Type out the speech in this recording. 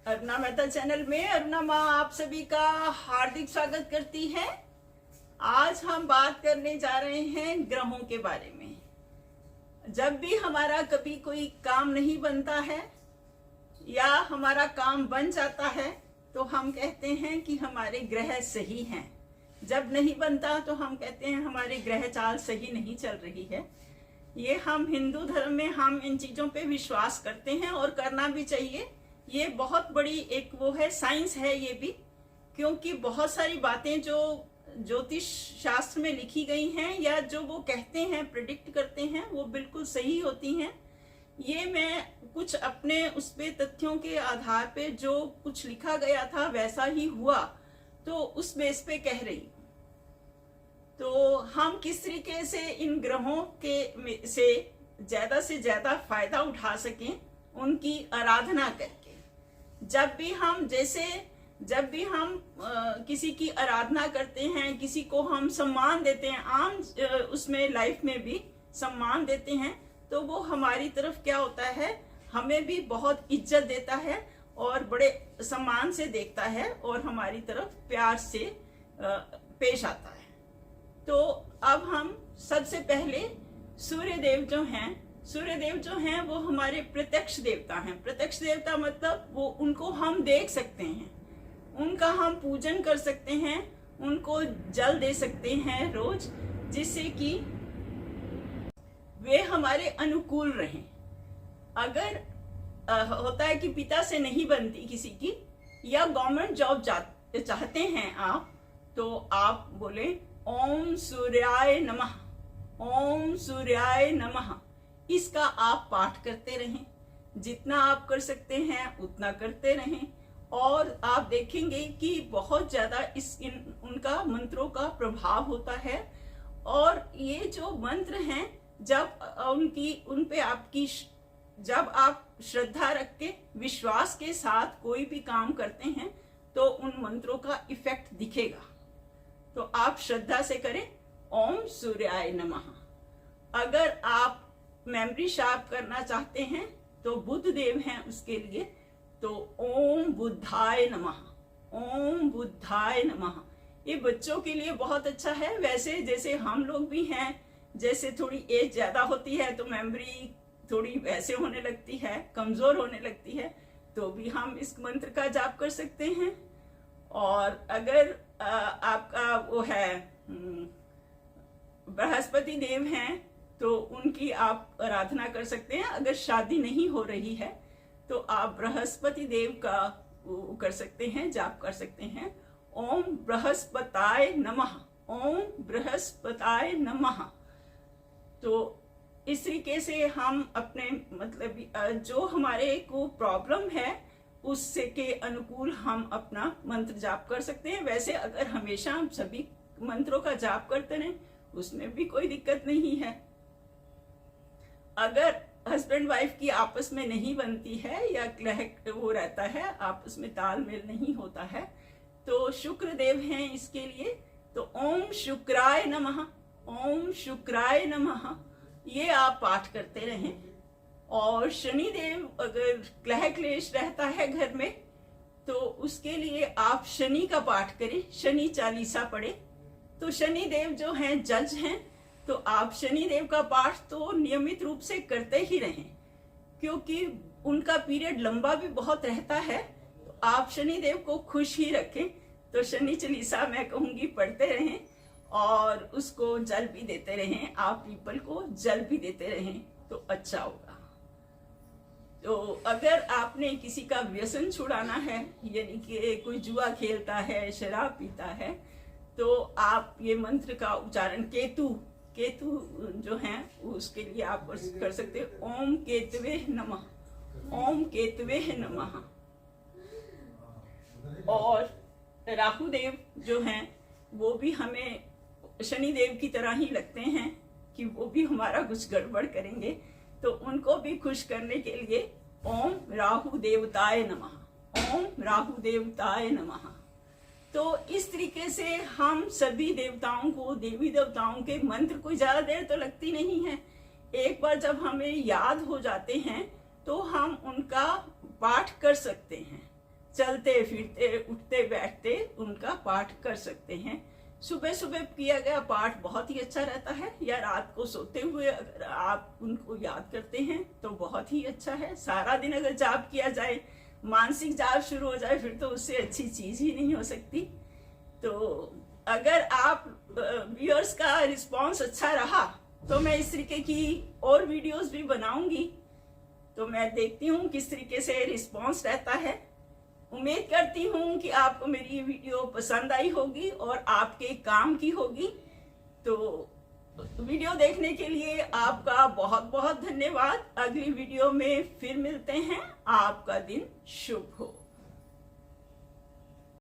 Aruna Mehta channel में अरुणा माँ आप सभी का हार्दिक स्वागत करती है। आज हम बात करने जा रहे हैं ग्रहों के बारे में। जब भी हमारा कभी कोई काम नहीं बनता है या हमारा काम बन जाता है तो हम कहते हैं कि हमारे ग्रह सही हैं। जब नहीं बनता तो हम कहते हैं हमारे ग्रह चाल सही नहीं चल रही है। ये हम हिंदू धर्म में हम इन चीजों पे विश्वास करते हैं और करना भी चाहिए। ये बहुत बड़ी एक वो है, साइंस है ये भी, क्योंकि बहुत सारी बातें जो ज्योतिष शास्त्र में लिखी गई हैं या जो वो कहते हैं, प्रिडिक्ट करते हैं, वो बिल्कुल सही होती हैं। ये मैं कुछ अपने उस पे तथ्यों के आधार पे जो कुछ लिखा गया था वैसा ही हुआ तो उस बेस पे कह रही हूँ। तो हम किस तरीके से इन ग्रहों के से ज्यादा फायदा उठा सकें उनकी आराधना करके। जब भी हम किसी की आराधना करते हैं, किसी को हम सम्मान देते हैं, आम उसमें लाइफ में भी सम्मान देते हैं, तो वो हमारी तरफ क्या होता है, हमें भी बहुत इज्जत देता है और बड़े सम्मान से देखता है और हमारी तरफ प्यार से पेश आता है। तो अब हम सबसे पहले सूर्यदेव जो हैं वो हमारे प्रत्यक्ष देवता हैं। प्रत्यक्ष देवता मतलब वो, उनको हम देख सकते हैं, उनका हम पूजन कर सकते हैं, उनको जल दे सकते हैं रोज, जिससे कि वे हमारे अनुकूल रहें। अगर होता है कि पिता से नहीं बनती किसी की या गवर्नमेंट जॉब चाहते हैं आप, तो आप बोले ओम सूर्याय नमः, ओम सूर्याय नमः। इसका आप पाठ करते रहें, जितना आप कर सकते हैं उतना करते रहें और आप देखेंगे कि बहुत ज्यादा उनका मंत्रों का प्रभाव होता है। और ये जो मंत्र हैं, जब आप श्रद्धा रख के विश्वास के साथ कोई भी काम करते हैं तो उन मंत्रों का इफेक्ट दिखेगा। तो आप श्रद्धा से करें ओम सूर्याय नमः। अगर आप मेमोरी शार्प करना चाहते हैं तो बुध देव हैं उसके लिए, तो ओम बुद्धाय नमः, ओम बुद्धाय नमः। ये बच्चों के लिए बहुत अच्छा है। वैसे जैसे हम लोग भी हैं, जैसे थोड़ी एज ज्यादा होती है तो मेमोरी थोड़ी वैसे होने लगती है, कमजोर होने लगती है, तो भी हम इस मंत्र का जाप कर सकते हैं। और अगर आपका वो है बृहस्पति देव हैं तो उनकी आप आराधना कर सकते हैं। अगर शादी नहीं हो रही है तो आप बृहस्पति देव का वो कर सकते हैं, जाप कर सकते हैं ओम बृहस्पताय नमः, ओम बृहस्पताय नमः। तो इस तरीके से हम अपने मतलब जो हमारे को प्रॉब्लम है उससे के अनुकूल हम अपना मंत्र जाप कर सकते हैं। वैसे अगर हमेशा हम सभी मंत्रों का जाप करते रहें उसमें भी कोई दिक्कत नहीं है। अगर हस्बैंड वाइफ की आपस में नहीं बनती है या कलह वो रहता है, आपस में तालमेल नहीं होता है, तो शुक्र देव हैं इसके लिए, तो ओम शुक्राय नमः, ओम शुक्राय नमः, ये आप पाठ करते रहें। और शनि देव, अगर कलह क्लेश रहता है घर में तो उसके लिए आप शनि का पाठ करें, शनि चालीसा पढ़े। तो शनि देव जो हैं जज हैं, तो आप शनि देव का पाठ तो नियमित रूप से करते ही रहें, क्योंकि उनका पीरियड लंबा भी बहुत रहता है। तो आप शनि देव को खुश ही रखें। तो शनि चालीसा मैं कहूंगी पढ़ते रहें और उसको जल भी देते रहें, आप पीपल को जल भी देते रहें तो अच्छा होगा। तो अगर आपने किसी का व्यसन छुड़ाना है, यानी कि कोई जुआ खेलता है, शराब पीता है, तो आप ये मंत्र का उच्चारण केतु जो हैं उसके लिए आप कर सकते हैं ओम केतवे नमः, ओम केतवे नमः। और राहु देव जो हैं वो भी हमें शनि देव की तरह ही लगते हैं कि वो भी हमारा कुछ गड़बड़ करेंगे, तो उनको भी खुश करने के लिए ओम राहु देवताय नमः, ओम राहु देवताय नमः। तो इस तरीके से हम सभी देवताओं को, देवी देवताओं के मंत्र, कोई ज्यादा देर तो लगती नहीं है, एक बार जब हमें याद हो जाते हैं तो हम उनका पाठ कर सकते हैं। चलते फिरते उठते बैठते उनका पाठ कर सकते हैं। सुबह सुबह किया गया पाठ बहुत ही अच्छा रहता है, या रात को सोते हुए अगर आप उनको याद करते हैं तो बहुत ही अच्छा है। सारा दिन अगर जाप किया जाए, मानसिक जाप शुरू हो जाए, फिर तो उससे अच्छी चीज ही नहीं हो सकती। तो अगर आप व्यूअर्स का रिस्पांस अच्छा रहा तो मैं इस तरीके की और वीडियोस भी बनाऊंगी। तो मैं देखती हूँ किस तरीके से रिस्पांस रहता है। उम्मीद करती हूँ कि आपको मेरी ये वीडियो पसंद आई होगी और आपके काम की होगी। तो वीडियो देखने के लिए आपका बहुत बहुत धन्यवाद। अगली वीडियो में फिर मिलते हैं। आपका दिन शुभ हो।